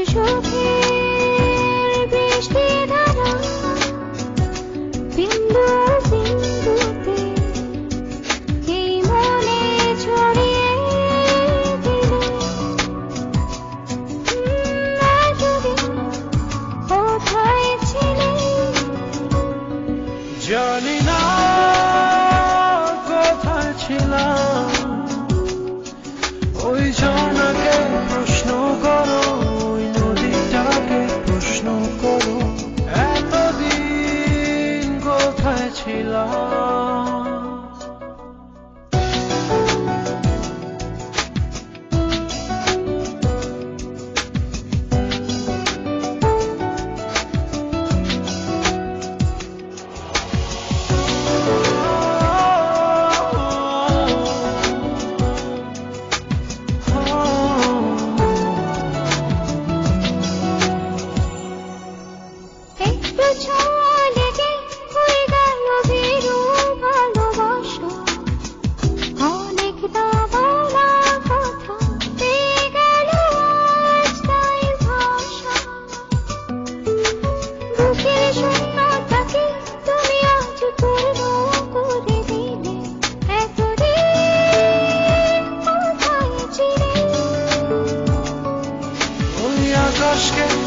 সুখের বৃষ্টি ধারা বিন্দু বিন্দুতে এই মনে ছড়িয়ে দিলে এতদিন কোথায় ছিলে জানি না কোথায় ছিলাম ওই ঝর্ণাকে প্রশ্ন করো ওই নদীটাকে প্রশ্ন করো এতদিন কোথায় ছিলাম একটু ছোঁয়া লেগে হয়ে গেল ভীরু ভালোবাসা অনেকটা বলা কথা পেয়ে গেল আজ তাই ভাষা বুকের শূন্যতাকে তুমি আজ পূর্ণ করে দিলে এতদিন কোথায় ছিলে ওই আকাশকে